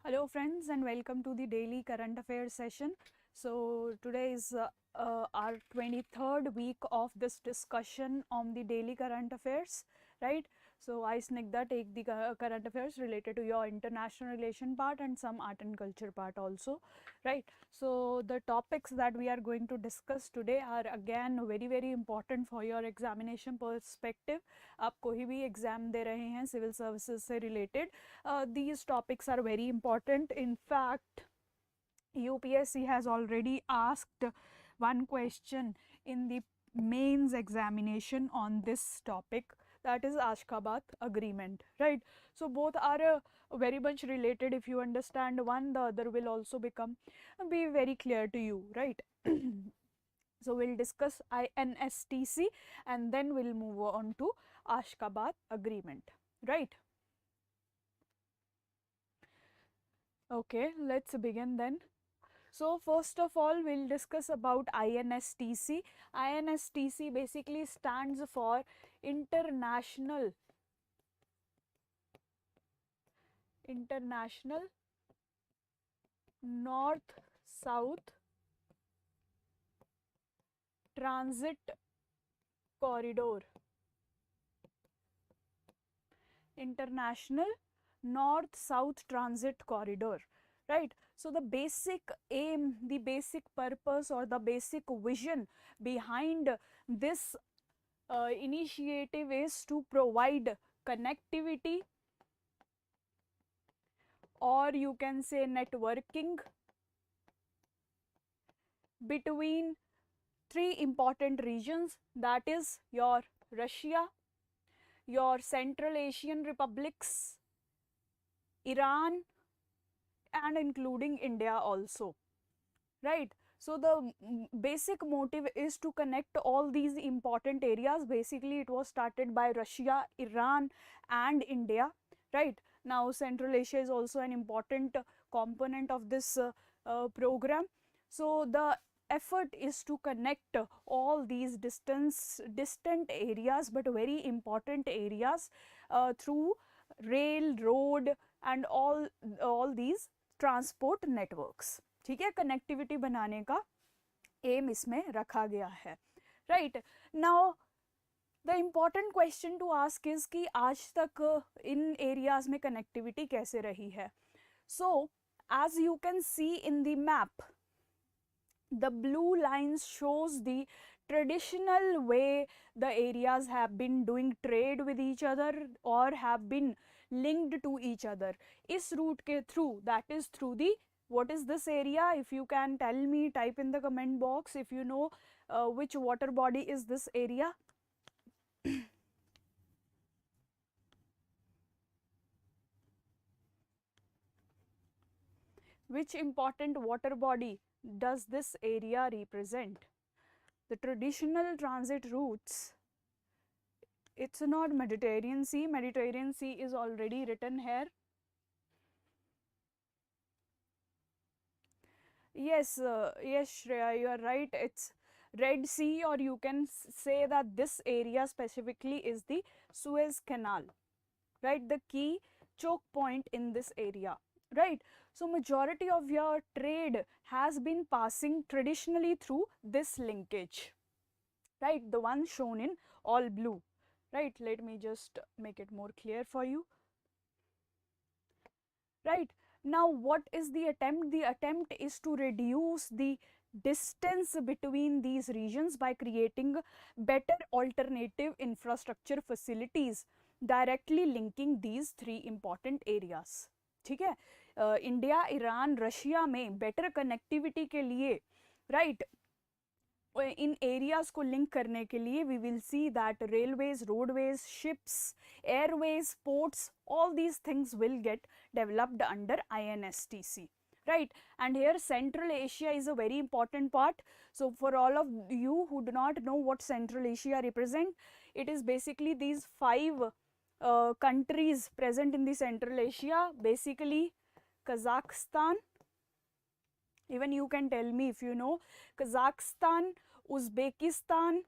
Hello friends and welcome to the daily current affairs session. So today is our 23rd week of this discussion on the daily current affairs, right? So I Snigdha take the current affairs related to your international relation part and some art and culture part also, right? So the topics that we are going to discuss today are again very important for your examination perspective. आप कोई भी exam दे रहे हैं civil services से related, these topics are very important. In fact, UPSC has already asked one question in the mains examination on this topic, that is Ashgabat agreement, right? So both are very much related. If you understand one, the other will also be very clear to you, right? So we'll discuss INSTC and then we'll move on to Ashgabat agreement, right? Okay, let's begin then. So first of all, we'll discuss about INSTC. INSTC basically stands for International North-South Transit Corridor. International North-South Transit Corridor, right? So the basic aim, the basic purpose or the basic vision behind this initiative is to provide connectivity, or you can say networking, between three important regions, that is your Russia, your Central Asian republics, Iran, and including India also, right? So the basic motive is to connect all these important areas. Basically it was started by Russia, Iran and India, right? Now Central Asia is also an important component of this program. So the effort is to connect all these distant areas but very important areas through rail, road and all these transport networks, ठीक है? Connectivity बनाने का M इसमें रखा गया है, right? Now the important question to ask is कि आज तक इन एरियाज में कनेक्टिविटी कैसे रही है. So as you can see in the map, the blue lines shows the traditional way the areas have been doing trade with each other or have been linked to each other. Is route ke through, that is through the, what is this area? If you can tell me, type in the comment box if you know which water body is this area. Which important water body does this area represent? The traditional transit routes, it's not Mediterranean Sea. Mediterranean Sea is already written here. Yes, yes Shreya, you are right, it's Red Sea, or you can say that this area specifically is the Suez Canal, right? The key choke point in this area, right? So majority of your trade has been passing traditionally through this linkage, right? The one shown in all blue, right? Let me just make it more clear for you, right? Now what is the attempt? The attempt is to reduce the distance between these regions by creating better alternative infrastructure facilities directly linking these three important areas, ठीक है? India, Iran, Russia में better connectivity के लिए, right, इन areas को link करने के लिए we will see that railways, roadways, ships, airways, ports, all these things will get developed under INSTC, right? And here Central Asia is a very important part. So for all of you who do not know what Central Asia represent, it is basically these five countries present in the Central Asia, basically Kazakhstan, even you can tell me if you know, Kazakhstan, Uzbekistan,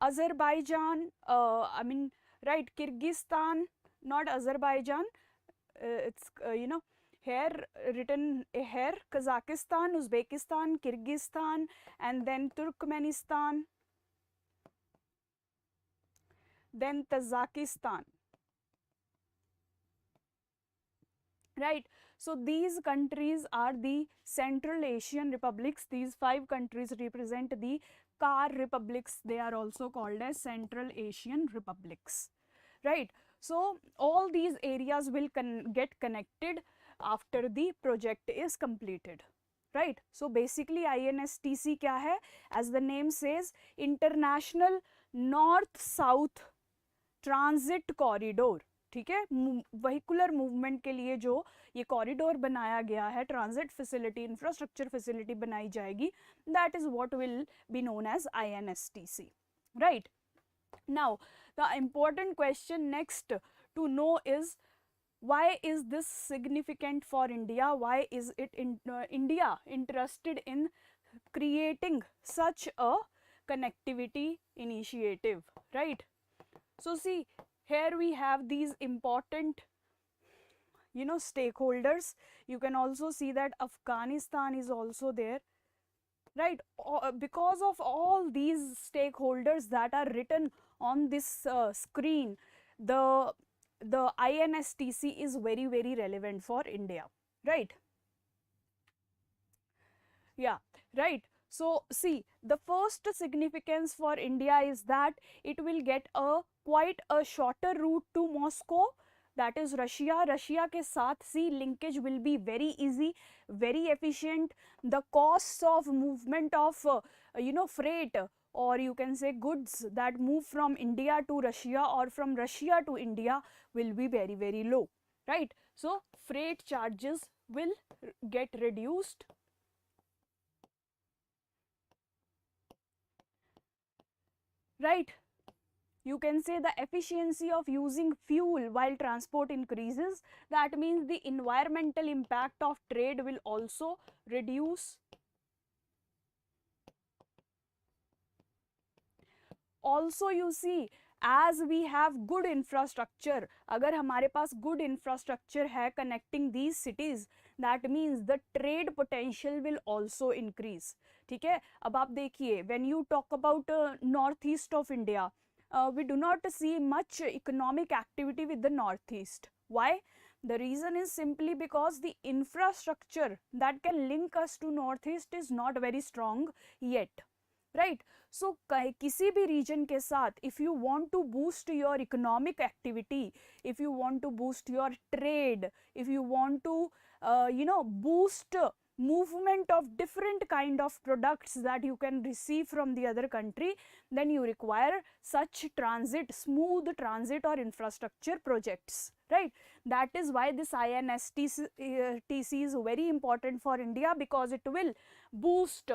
Azerbaijan, right, Kyrgyzstan, not Azerbaijan, it's here written here Kazakhstan, Uzbekistan, Kyrgyzstan, and then Turkmenistan, then Tajikistan, right? So these countries are the Central Asian republics. These 5 countries represent the CAR republics. They are also called as Central Asian republics, right? So all these areas will get connected after the project is completed, right? So basically INSTC क्या है? As the name says, International North South transit corridor, ठीक है? Vehicular movement के लिए जो ये corridor बनाया गया है, ट्रांजिट फैसिलिटी, इंफ्रास्ट्रक्चर फैसिलिटी बनाई जाएगी, that is what will be known as INSTC, right? Now the important question next to know is, why is this significant for India? Why is it India interested in creating such a connectivity initiative, right? So see, here we have these important stakeholders. You can also see that Afghanistan is also there, right? Because of all these stakeholders that are written on this screen, the INSTC is very, very relevant for India, right? Yeah, right. So see, the first significance for India is that it will get a quite a shorter route to Moscow, that is Russia. Russia के साथ sea linkage will be very easy, very efficient. The costs of movement of freight, or you can say goods that move from India to Russia or from Russia to India will be very, very low, right? So freight charges will get reduced, right? You can say the efficiency of using fuel while transport increases. That means the environmental impact of trade will also reduce. Also you see, as we have good infrastructure, अगर हमारे पास good infrastructure है connecting these cities, that means the trade potential will also increase, ठीक है? अब आप देखिए, when you talk about northeast of India, we do not see much economic activity with the northeast. Why? The reason is simply because the infrastructure that can link us to northeast is not very strong yet, right? So किसी भी region के साथ, if you want to boost your economic activity, if you want to boost your trade, if you want to boost movement of different kind of products that you can receive from the other country, then you require such transit, smooth transit or infrastructure projects, right? That is why this INSTC is very important for India, because it will boost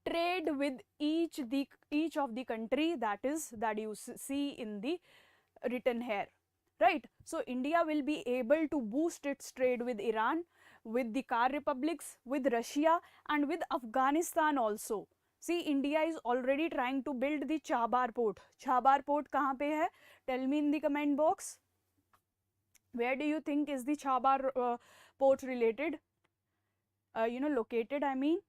trade with each of the country that you see in the written here, right? So India will be able to boost its trade with Iran, with the CAR republics, with Russia, and with Afghanistan also. See, India is already trying to build the Chabar port. Chabar port कहाँ पे है? Tell me in the comment box. Where do you think is the Chabar port related? Located, I mean.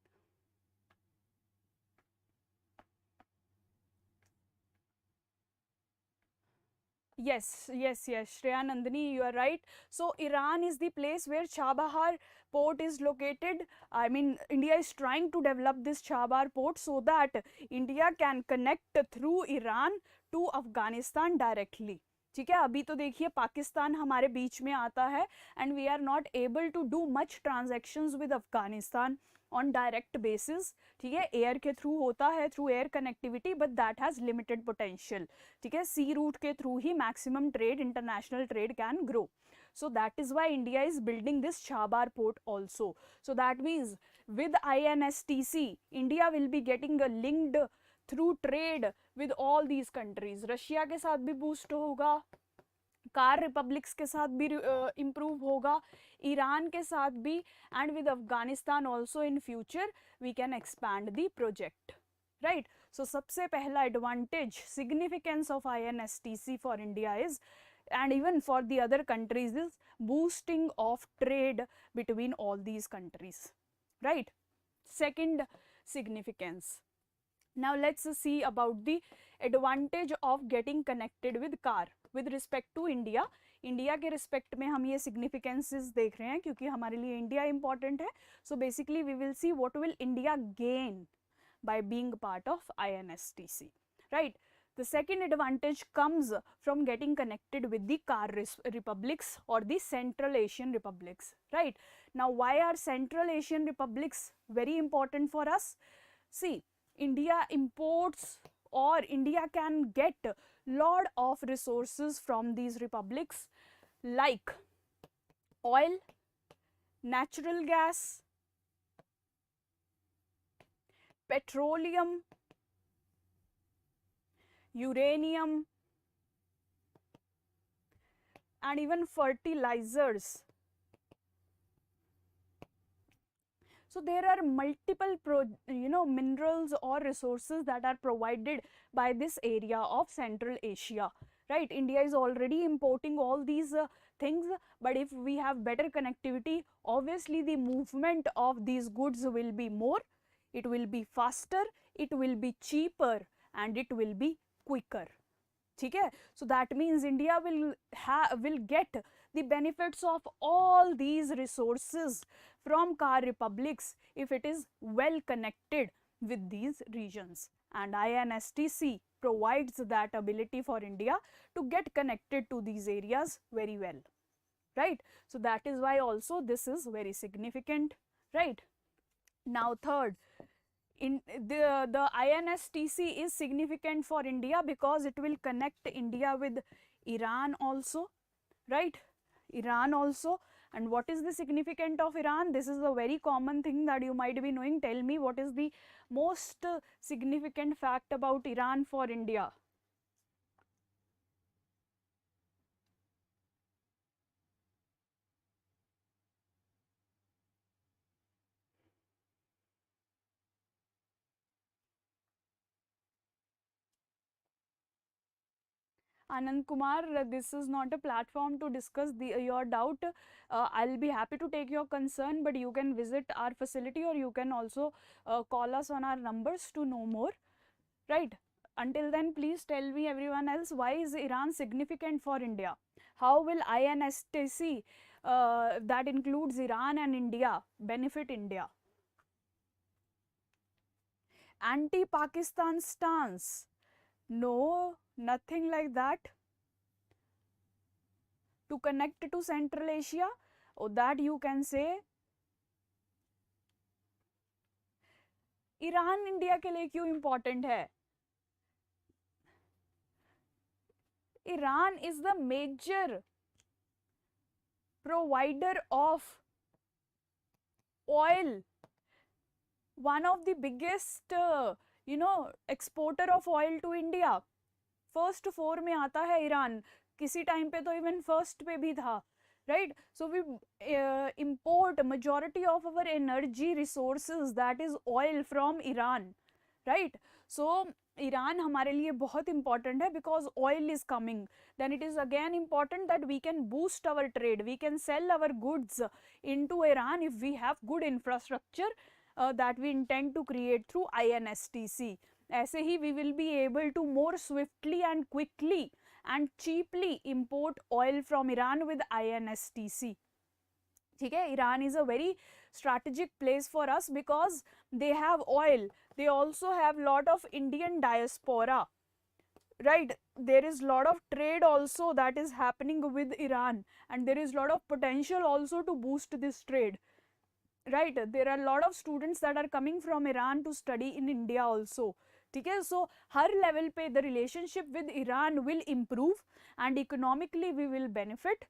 Yes, Shreya Nandini, you are right. So Iran is the place where Chabahar port is located. I mean, India is trying to develop this Chabahar port so that India can connect through Iran to Afghanistan directly. ठीक है? अभी तो देखिए पाकिस्तान हमारे बीच में आता है, and we are not able to do much transactions with Afghanistan on direct basis. ठीक है? एयर के थ्रू होता है, through air connectivity, but that has limited potential. ठीक है? सी रूट के through he maximum trade, international trade can grow. So that is why India is building this Chabar port also. So that means with INSTC, India will be getting linked through trade with all these countries. Russia के साथ भी boost होगा, car republics के साथ भी improve होगा, Iran के साथ भी, and with Afghanistan also in future we can expand the project, right? So सबसे पहला advantage, significance of INSTC for India is and even for the other countries, is boosting of trade between all these countries, right? Second significance. Now let's see about the advantage of getting connected with car with respect to India. India के respect में हम ये significances देख रहे हैं क्योंकि हमारे लिए इंडिया इंपॉर्टेंट है. So basically we will see what will India gain by being part of INSTC, right? The second advantage comes from getting connected with the car republics or the Central Asian republics, right? Now, why are Central Asian republics very important for us? See, India imports or India can get lot of resources from these republics like oil, natural gas, petroleum, uranium, and even fertilizers. So there are multiple minerals or resources that are provided by this area of Central Asia, right? India is already importing all these things, but if we have better connectivity, obviously the movement of these goods will be more, it will be faster, it will be cheaper, and it will be quicker. ठीक है? So that means India will get the benefits of all these resources from car republics if it is well connected with these regions, and INSTC provides that ability for India to get connected to these areas very well, right? So that is why also this is very significant, right? Now third, in the INSTC is significant for India because it will connect India with Iran also, right? Iran also. And what is the significance of Iran? This is a very common thing that you might be knowing. Tell me, what is the most significant fact about Iran for India? Anand Kumar, this is not a platform to discuss your doubt. I'll be happy to take your concern, but you can visit our facility or you can also call us on our numbers to know more, right? Until then, please tell me, everyone else, why is Iran significant for India? How will INSTC, that includes Iran and India, benefit India? Anti-Pakistan stance? No, nothing like that. To connect to Central Asia, or that you can say Iran India के लिए क्यों important है? Iran is the major provider of oil, one of the biggest exporter of oil to India. First 4 में आता है Iran, किसी time पे तो इवन फर्स्ट पे भी था, right? So we import majority of our energy resources, that is oil, from Iran, right? So Iran हमारे लिए बहुत important है because oil is coming. Then it is again important that we can boost our trade, we can sell our goods into Iran if we have good infrastructure that we intend to create through INSTC. ऐसे ही we will be able to more swiftly and quickly and cheaply import oil from Iran with INSTC. ठीक है? Iran is a very strategic place for us because they have oil, they also have lot of Indian diaspora, right? There is lot of trade also that is happening with Iran, and there is lot of potential also to boost this trade, right? There are a lot of students that are coming from Iran to study in India also. ठीक है? So हर level पे the relationship with Iran will improve and economically we will benefit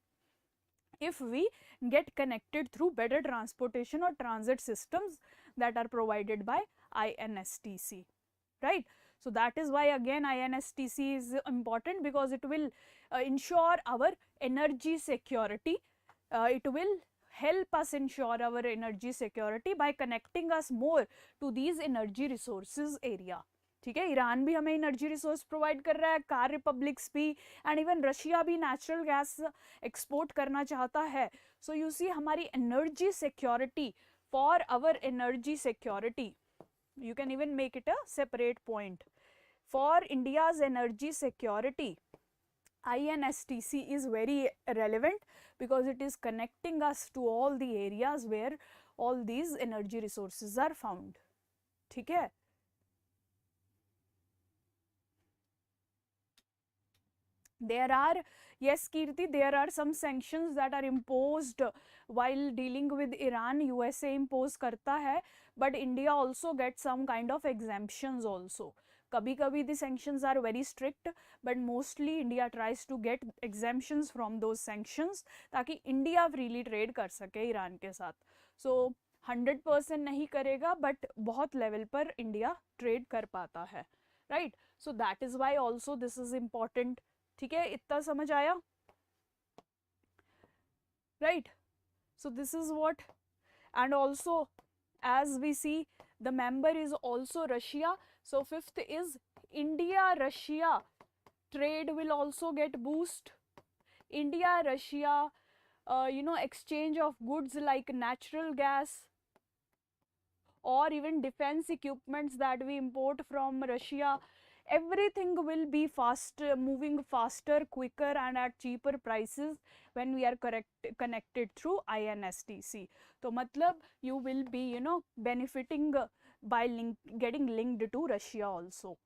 if we get connected through better transportation or transit systems that are provided by INSTC, right? So that is why again INSTC is important because it will ensure our energy security. It will help us ensure our energy security by connecting us more to these energy resources area, ठीक है, Iran भी हमें energy resource provide कर रहा है, CAR republics भी, and even Russia भी natural gas export करना चाहता है. सो यू सी हमारी energy security, for our energy security, you can even make it a separate point. For India's energy security, INSTC is very relevant because it is connecting us to all the areas where all these energy resources are found. ठीक है. There are, yes Kirti, there are some sanctions that are imposed while dealing with Iran. USA impose करता है, but India also gets some kind of exemptions also. कभी कभी the sanctions are very strict, but mostly India tries to get exemptions from those sanctions ताकि India freely trade कर सके Iran के साथ. So 100% नहीं करेगा, but बहुत level पर India trade कर पाता है, right? So that is why also this is important. ठीक है, इतना समझ आया, right? So this is what, and also as we see the member is also Russia. So fifth is India Russia trade will also get boost. India Russia exchange of goods like natural gas or even defense equipments that we import from Russia, everything will be faster, moving faster, quicker and at cheaper prices when we are connected through INSTC. तो मतलब you will be benefiting by getting linked to Russia also.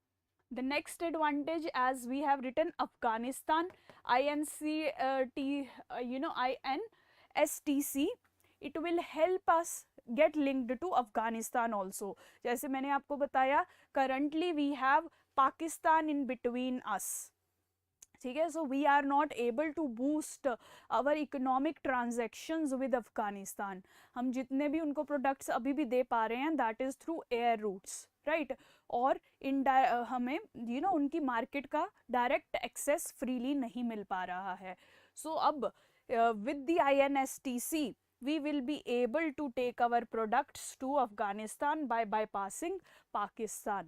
The next advantage, as we have written, Afghanistan, INSTC, it will help us get linked to Afghanistan also. जैसे मैंने आपको बताया, currently we have Pakistan in between us. ठीक है, so we are not able to boost our economic transactions with Afghanistan. हम जितने भी उनको products अभी भी दे पा रहे हैं, that is through air routes, right? और हमें उनकी market का direct access freely नहीं मिल पा रहा है. So अब with the INSTC, we will be able to take our products to Afghanistan by bypassing Pakistan,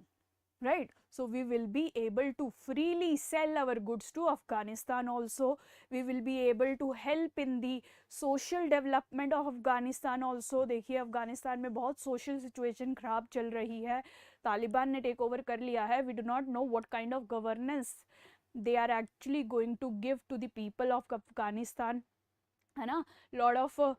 right? So we will be able to freely sell our goods to Afghanistan also. We will be able to help in the social development of Afghanistan also. देखिए अफगानिस्तान में बहुत social situation खराब चल रही है, तालिबान ने take over कर लिया है. We do not know what kind of governance they are actually going to give to the people of Afghanistan, है ना. Lot of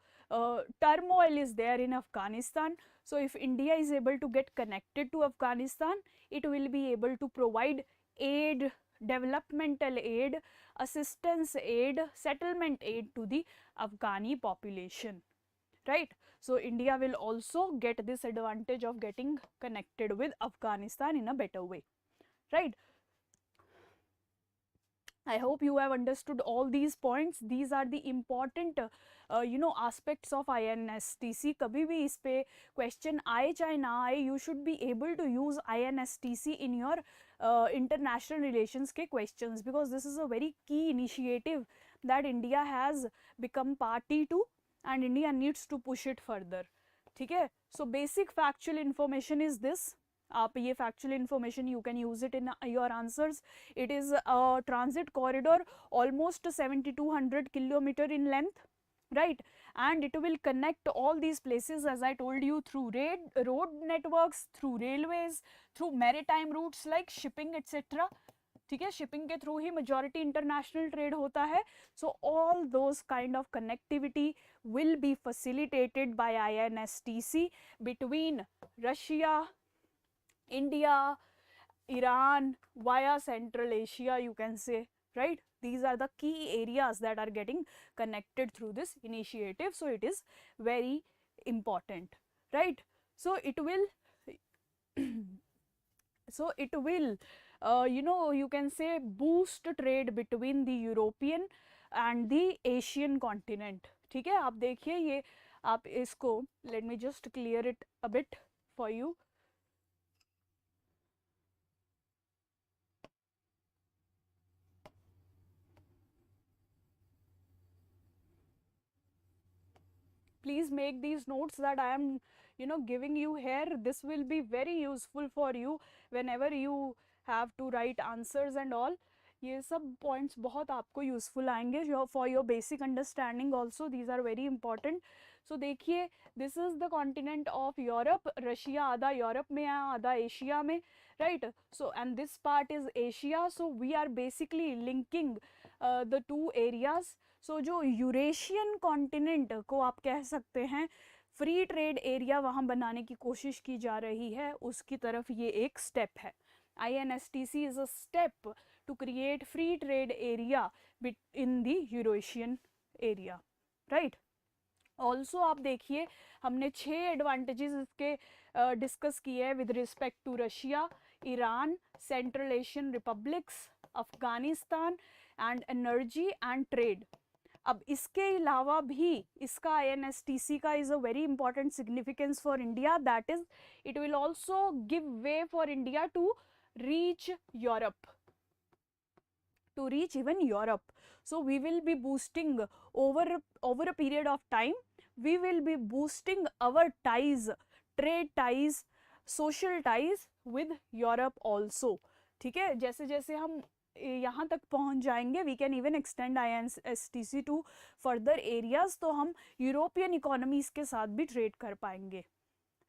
turmoil is there in Afghanistan. So if India is able to get connected to Afghanistan, it will be able to provide aid, developmental aid, assistance aid, settlement aid to the Afghani population, right? So India will also get this advantage of getting connected with Afghanistan in a better way, right? I hope you have understood all these points. These are the important aspects of INSTC. कभी भी इस पे question आए चाहे ना आए, you should be able to use INSTC in your international relations के questions, because this is a very key initiative that India has become party to and India needs to push it further. ठीक है, so basic factual information is this. आप ये factual information you can use it in your answers. It is a transit corridor almost 7200 kilometer in length, right? And it will connect all these places, as I told you, through road networks, through railways, through maritime routes like shipping etc. ठीक है, shipping के through ही majority international trade होता है. So all those kind of connectivity will be facilitated by INSTC between Russia, India, Iran, via Central Asia, you can say, right? These are the key areas that are getting connected through this initiative. So it is very important, right? So it will you can say boost trade between the European and the Asian continent. ठीक है, आप देखिए ये, आप इसको, let me just clear it a bit for you. please make these notes that I am giving you here. This will be very useful for you whenever you have to write answers and all. ये सब points बहुत आपको useful आएंगे for your basic understanding also. These are very important. So देखिए, this is the continent of Europe. Russia आधा Europe में है, आधा एशिया में, right. So and this part is Asia. So we are basically linking the two areas. So जो Eurasian continent को आप कह सकते हैं फ्री ट्रेड एरिया वहाँ बनाने की कोशिश की जा रही है, उसकी तरफ ये एक स्टेप है. INSTC is a step to create free trade area in the Eurasian area, right? Also आप देखिए, हमने 6 एडवांटेजेस इसके डिस्कस किए हैं with respect to Russia, Iran, Central Asian republics, Afghanistan and energy and trade. अब इसके अलावा भी इसका INSTC का is a very important significance for India, that is it will also give way for India to reach Europe, to reach even Europe. So we will be boosting over a period of time, we will be boosting our ties, trade ties, social ties with Europe also. ठीक है, जैसे जैसे हम यहाँ तक पहुँच जाएंगे, we can even extend INSTC to further areas, तो हम यूरोपियन इकोनॉमीज के साथ भी ट्रेड कर पाएंगे,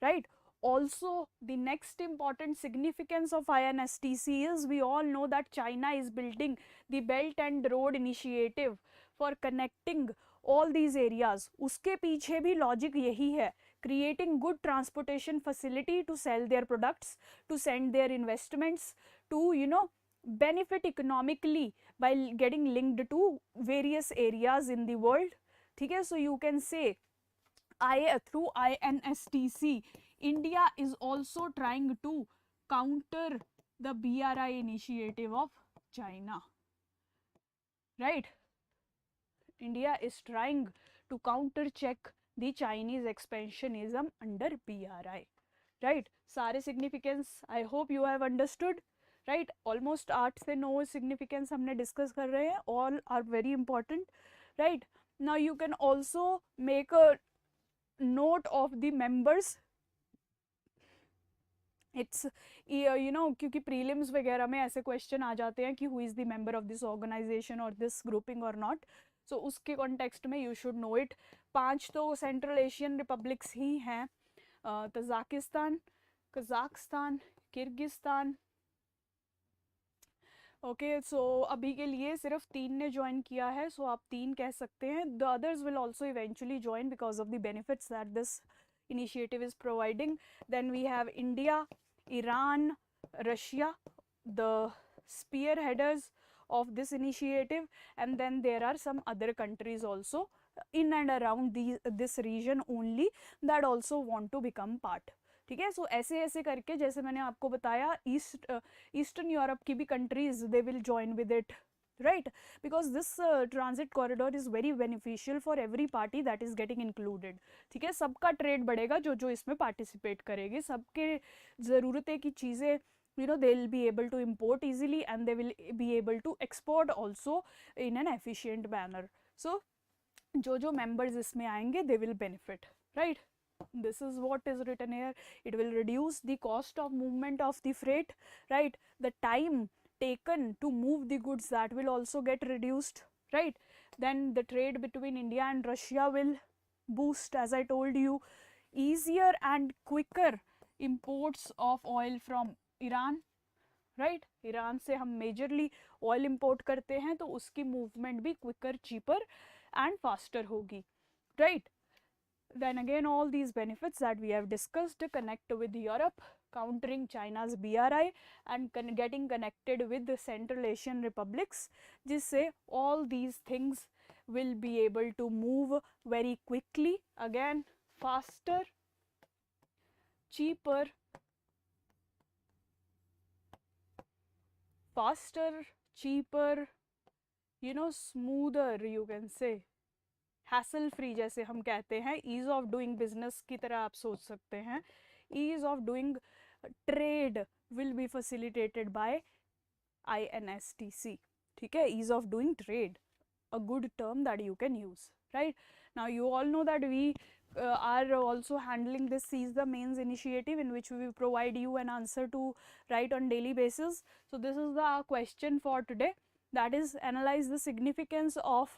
right? Also, the next important significance of INSTC is we all know that China is building the Belt and Road Initiative for connecting all these areas. उसके पीछे भी लॉजिक यही है, creating good transportation facility to sell their products, to send their investments, to benefit economically by getting linked to various areas in the world. ठीक है, so you can say through INSTC, India is also trying to counter the BRI initiative of China, right? India is trying to counter check the Chinese expansionism under BRI, right? सारे significance I hope you have understood, right? Almost 8 से 9 significance हमने discuss कर रहे हैं, all are very important, right? Now you can also make a note of the members. It's क्योंकि prelims वगैरह में ऐसे क्वेश्चन आ जाते हैं कि who is the member of this organization और दिस ग्रुपिंग और नॉट. सो उसके कॉन्टेक्स्ट में यू शुड नो इट. 5 तो सेंट्रल एशियन रिपब्लिक्स ही हैं, तजाकिस्तान, कजाकिस्तान, किर्गिस्तान. ओके, सो अभी के लिए सिर्फ 3 ने ज्वाइन किया है, सो आप 3 कह सकते हैं. The others will also eventually join because of the benefits that this initiative is providing. Then we have India, Iran, Russia, the spearheaders of this initiative, and then there are some other countries also in and around this region only that also want to become part. ठीक है, सो ऐसे ऐसे करके जैसे मैंने आपको बताया eastern Europe की भी countries they will join with it, right? Because this transit corridor is very beneficial for every party that is getting included. ठीक है, सबका ट्रेड बढ़ेगा जो जो इसमें पार्टिसिपेट करेंगे, सबके ज़रूरतें की चीज़ें they will be able to import easily and they will be able to export also in an efficient manner. So जो जो members इसमें आएंगे they will benefit, right? This is what is written here. It will reduce the cost of movement of the freight, right? The time taken to move the goods, that will also get reduced, right? Then the trade between India and Russia will boost, as I told you. Easier and quicker imports of oil from Iran, right? Iran से हम majorly oil import करते हैं, तो उसकी movement भी quicker, cheaper and faster होगी, right? Then again, all these benefits that we have discussed connect with Europe, countering China's BRI and getting connected with the Central Asian republics, जिससे all these things will be able to move very quickly, again faster, cheaper, smoother, you can say, hassle free जैसे हम कहते हैं, ease of doing business की तरह आप सोच सकते हैं. Ease of doing trade will be facilitated by INSTC. ठीक है, ease of doing trade, a good term that you can use. right? Now you all know that we are also handling this Seize the Mains initiative, in which we will provide you an answer to write on daily basis. So this is the question for today, that is analyze the significance of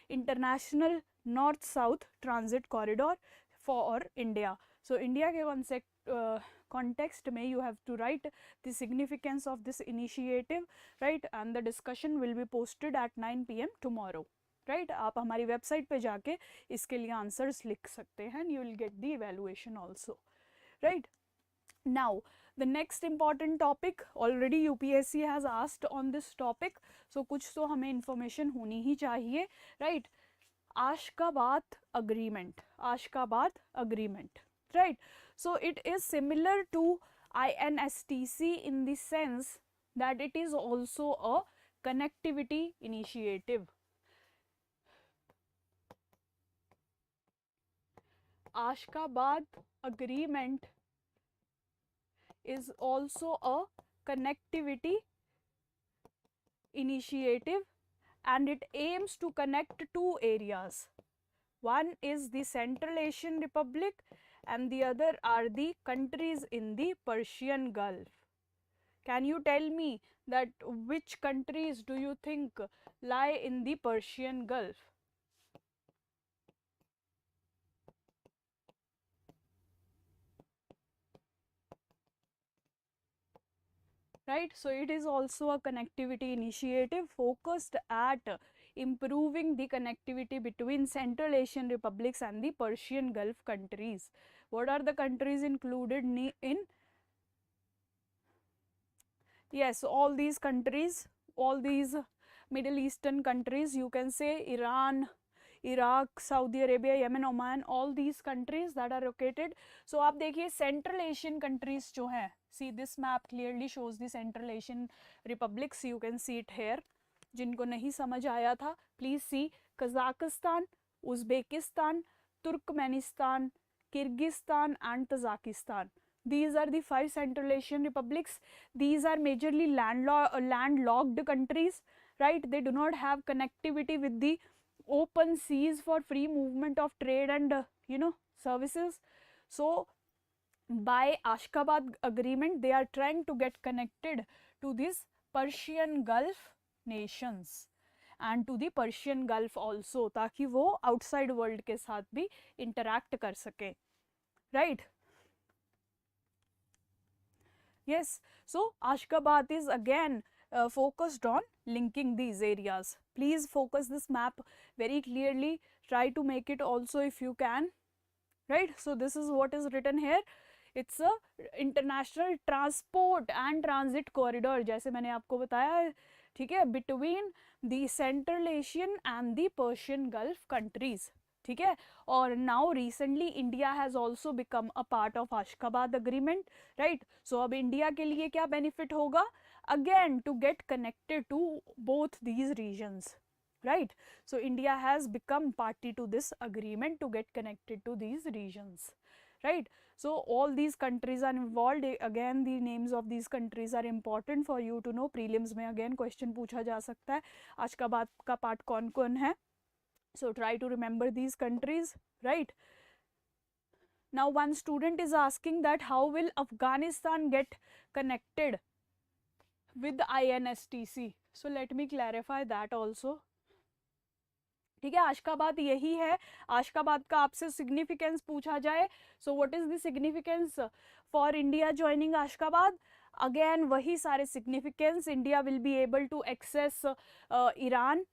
international north south transit corridor for India. So India के context में you have to write the significance of this initiative, right? And the discussion will be posted at 9 PM tomorrow, right? आप हमारी website पे जाके इसके लिए answers लिख सकते हैं, you will get the evaluation also, right? Now the next important topic, already UPSC has asked on this topic, so कुछ तो हमें information होनी ही चाहिए, right? Ashgabat agreement, Ashgabat agreement, right? So it is similar to INSTC in the sense that it is also a connectivity initiative. Ashgabat agreement is also a connectivity initiative, and it aims to connect two areas. One is the Central Asian Republic and the other are the countries in the Persian Gulf. Can you tell me that which countries do you think lie in the Persian Gulf? Right, so it is also a connectivity initiative focused at improving the connectivity between Central Asian republics and the Persian Gulf countries. What are the countries included in? Yes, all these countries, all these Middle Eastern countries, you can say Iran, Iraq, Saudi Arabia, Yemen, Oman, all these countries that are located. So आप देखिए Central Asian countries जो हैं, see this map clearly shows the Central Asian republics, you can see it here. जिनको नहीं समझ आया था, please see Kazakhstan, Uzbekistan, Turkmenistan, Kyrgyzstan and Tajikistan. These are the 5 Central Asian republics. These are majorly landlocked countries, right? They do not have connectivity with the open seas for free movement of trade and services. So by Ashgabat agreement, they are trying to get connected to this Persian Gulf nations and to the Persian Gulf also, ताकि वो outside world के साथ भी interact कर सके, right? Yes, so Ashgabat is again focused on linking these areas. Please focus this map very clearly, try to make it also if you can, right? So this is what is written here. It's a international transport and transit corridor, जैसे मैंने आपको बताया, ठीक है, between the Central Asian and the Persian Gulf countries, ठीक है. और now recently India has also become a part of Ashgabat agreement, right? So अब India के लिए क्या benefit होगा? Again to get connected to both these regions, right? So India has become party to this agreement to get connected to these regions, right? So all these countries are involved. Again the names of these countries are important for you to know. Prelims में again question पूछा जा सकता है, Ashgabat का part कौन कौन है. So try to remember these countries, right? Now one student is asking that how will Afghanistan get connected with INSTC? So let me clarify that also. ठीक है, आशकाबाद यही है. आशकाबाद का आपसे सिग्निफिकेंस पूछा जाए, so what is the significance for India joining Ashgabat? Again वही सारे significance. India will be able to access Iran,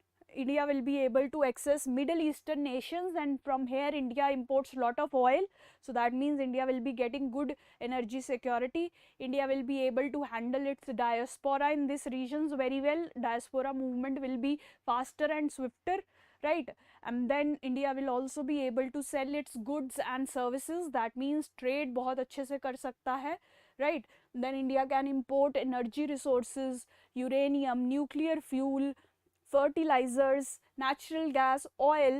India will be able to access Middle Eastern nations, and from here India imports lot of oil, so that means India will be getting good energy security. India will be able to handle its diaspora in these regions very well. Diaspora movement will be faster and swifter, right? And then India will also be able to sell its goods and services, that means trade बहुत अच्छे से कर सकता है, right? Then India can import energy resources, uranium, nuclear fuel, fertilizers, natural gas, oil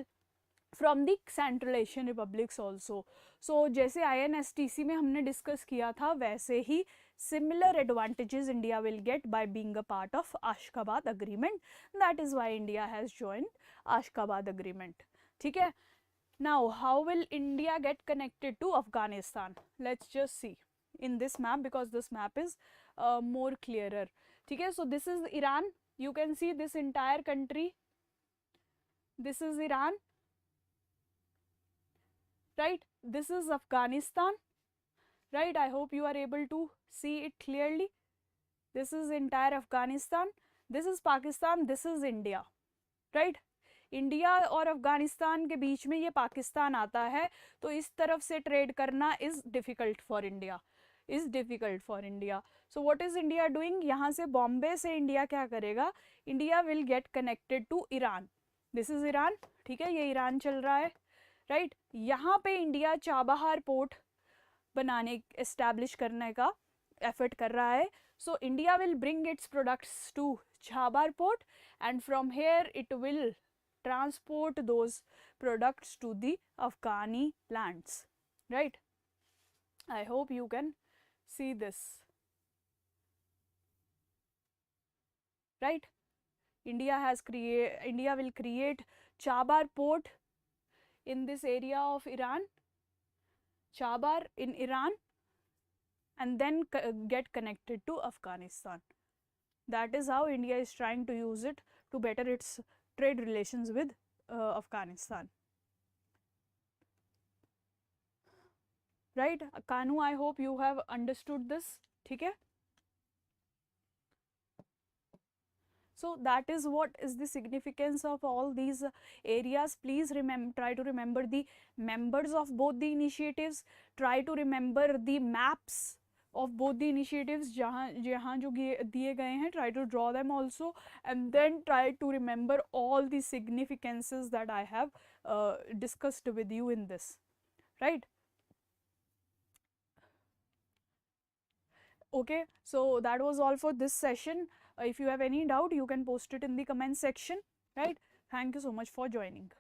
from the Central Asian republics also. So जैसे INSTC में हमने discuss किया था, वैसे ही similar advantages India will get by being a part of Ashgabat agreement. That is why India has joined Ashgabat agreement. ठीक है. Now, how will India get connected to Afghanistan? Let's just see in this map, because this map is more clearer. ठीक है. So this is Iran. You can see this entire country. This is Iran, right? This is Afghanistan, right? I hope you are able to see it clearly. This is entire Afghanistan. This is Pakistan. This is India, right? India और अफगानिस्तान के बीच में ये पाकिस्तान आता है, तो इस तरफ से ट्रेड करना is difficult for India, is difficult for India. So what is India doing? यहाँ से बॉम्बे से इंडिया क्या करेगा? India will get connected to Iran. This is Iran, ठीक है, ये ईरान चल रहा है, राइट. यहाँ पे इंडिया चाबहार पोर्ट बनाने, एस्टैब्लिश करने का एफर्ट कर रहा है. So India will bring its products to Chabahar port, and from here it will transport those products to the Afghani lands, right? I hope you can see this, right? India will create Chabar port in this area of Iran, Chabar in Iran, and then get connected to Afghanistan. That is how India is trying to use it to better its trade relations with Afghanistan, right? Kanu, I hope you have understood this. ठीक है. So that is what is the significance of all these areas. Please try to remember the members of both the initiatives. Try to remember the maps of both the initiatives जहाँ जो दिए गए हैं. Try to draw them also, and then try to remember all the significances that I have discussed with you in this, right? Okay, so that was all for this session. If you have any doubt, you can post it in the comment section, right? Thank you so much for joining.